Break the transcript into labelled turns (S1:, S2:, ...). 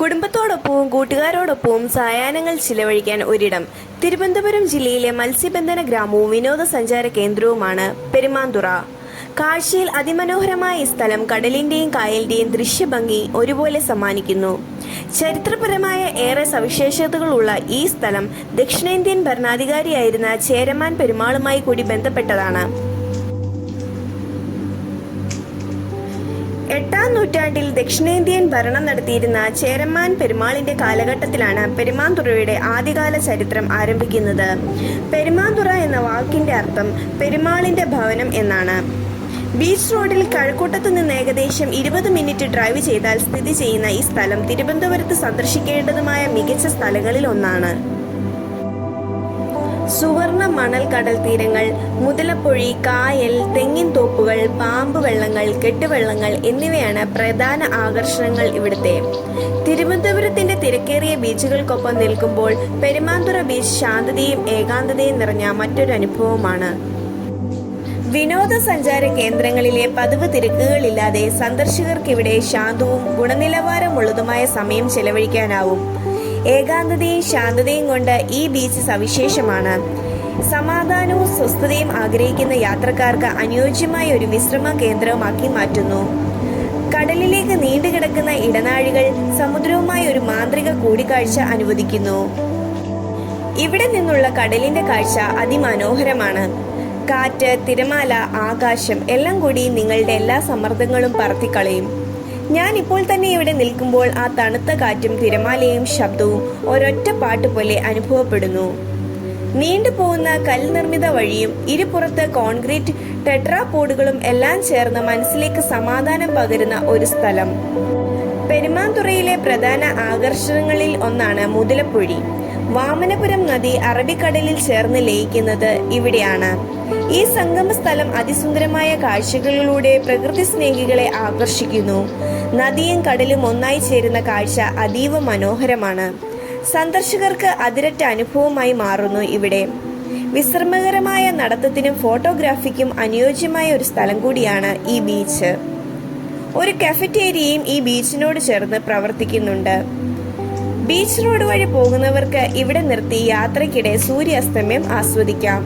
S1: കുടുംബത്തോടൊപ്പവും കൂട്ടുകാരോടൊപ്പവും സായാഹ്നങ്ങൾ ചിലവഴിക്കാൻ ഒരിടം. തിരുവനന്തപുരം ജില്ലയിലെ മത്സ്യബന്ധന ഗ്രാമവും വിനോദസഞ്ചാര കേന്ദ്രവുമാണ് പെരുമാന്തുറ. കാഴ്ചയിൽ അതിമനോഹരമായ ഈ സ്ഥലം കടലിന്റെയും കായലിന്റെയും ദൃശ്യഭംഗി ഒരുപോലെ സമ്മാനിക്കുന്നു. ചരിത്രപരമായ ഏറെ സവിശേഷതകളുള്ള ഈ സ്ഥലം ദക്ഷിണേന്ത്യൻ ഭരണാധികാരിയായിരുന്ന ചേരമാൻ പെരുമാളുമായി കൂടി ബന്ധപ്പെട്ടതാണ്. 8-ാം നൂറ്റാണ്ടിൽ ദക്ഷിണേന്ത്യൻ ഭരണം നടത്തിയിരുന്ന ചേരമാൻ പെരുമാളിന്റെ കാലഘട്ടത്തിലാണ് പെരുമാന്തുറയുടെ ആദ്യകാല ചരിത്രം ആരംഭിക്കുന്നത്. പെരുമാന്തുറ എന്ന വാക്കിന്റെ അർത്ഥം പെരുമാളിന്റെ ഭവനം എന്നാണ്. ബീച്ച് റോഡിൽ കഴക്കൂട്ടത്തു നിന്ന് ഏകദേശം 20 മിനിറ്റ് ഡ്രൈവ് ചെയ്താൽ സ്ഥിതി ചെയ്യുന്ന ഈ സ്ഥലം തിരുവനന്തപുരത്ത് സന്ദർശിക്കേണ്ടതുമായ മികച്ച സ്ഥലങ്ങളിൽ ഒന്നാണ്. സുവർണ മണൽ കടൽ തീരങ്ങൾ, മുതലപ്പൊഴി, കായൽ, തെങ്ങിൻ തോപ്പുകൾ, പാമ്പ് വെള്ളങ്ങൾ, കെട്ടുവെള്ളങ്ങൾ എന്നിവയാണ് പ്രധാന ആകർഷണങ്ങൾ ഇവിടുത്തെ. തിരുവനന്തപുരത്തിന്റെ തിരക്കേറിയ ബീച്ചുകൾക്കൊപ്പം നിൽക്കുമ്പോൾ പെരുമാന്തുറ ബീച്ച് ശാന്തതയും ഏകാന്തതയും നിറഞ്ഞ മറ്റൊരു അനുഭവമാണ്. വിനോദസഞ്ചാര കേന്ദ്രങ്ങളിലെ പതിവ് തിരക്കുകളില്ലാതെ സന്ദർശകർക്കിവിടെ ശാന്തവും ഗുണനിലവാരമുള്ളതുമായ സമയം ചെലവഴിക്കാനാവും. ഏകാന്തതയും ശാന്തതയും കൊണ്ട് ഈ ബീച്ച് സവിശേഷമാണ്. സമാധാനവും സ്വസ്ഥതയും ആഗ്രഹിക്കുന്ന യാത്രക്കാർക്ക് അനുയോജ്യമായ ഒരു വിശ്രമ കേന്ദ്രമാക്കി മാറ്റുന്നു. കടലിലേക്ക് നീണ്ടുകിടക്കുന്ന ഇടനാഴികൾ സമുദ്രവുമായി ഒരു മാന്ത്രിക കൂടിക്കാഴ്ച അനുവദിക്കുന്നു. ഇവിടെ നിന്നുള്ള കടലിന്റെ കാഴ്ച അതിമനോഹരമാണ്. കാറ്റ്, തിരമാല, ആകാശം എല്ലാം കൂടി നിങ്ങളുടെ എല്ലാ സമ്മർദ്ദങ്ങളും പറത്തിക്കളയും. ഞാൻ ഇപ്പോൾ തന്നെ ഇവിടെ നിൽക്കുമ്പോൾ ആ തണുത്ത കാറ്റും തിരമാലയും ശബ്ദവും ഒരൊറ്റ പാട്ട് പോലെ അനുഭവപ്പെടുന്നു. നീണ്ടുപോകുന്ന കൽനിർമ്മിത വഴിയും ഇരുപുറത്ത് കോൺക്രീറ്റ് ടെട്രാപോഡുകളും എല്ലാം ചേർന്ന് മനസ്സിലേക്ക് സമാധാനം പകരുന്ന ഒരു സ്ഥലം. പെരുമാന്തുറയിലെ പ്രധാന ആകർഷണങ്ങളിൽ ഒന്നാണ് മുതലപ്പൊഴി. വാമനപുരം നദി അറബിക്കടലിൽ ചേർന്ന് ലയിക്കുന്നത് ഇവിടെയാണ്. ഈ സംഗമ സ്ഥലം അതിസുന്ദരമായ കാഴ്ചകളിലൂടെ പ്രകൃതി സ്നേഹികളെ ആകർഷിക്കുന്നു. നദിയും കടലും ഒന്നായി ചേരുന്ന കാഴ്ച അതീവ മനോഹരമാണ്. സന്ദർശകർക്ക് അതിരറ്റ അനുഭവമായി മാറുന്നു ഇവിടെ. വിശ്രമകരമായ നടത്തത്തിനും ഫോട്ടോഗ്രാഫിക്കും അനുയോജ്യമായ ഒരു സ്ഥലം കൂടിയാണ് ഈ ബീച്ച്. ഒരു കഫറ്റേരിയയും ഈ ബീച്ചിനോട് ചേർന്ന് പ്രവർത്തിക്കുന്നുണ്ട്. ബീച്ച് റോഡ് വഴി പോകുന്നവർക്ക് ഇവിടെ നിർത്തി യാത്രയ്ക്കിടെ സൂര്യാസ്തമയം ആസ്വദിക്കാം.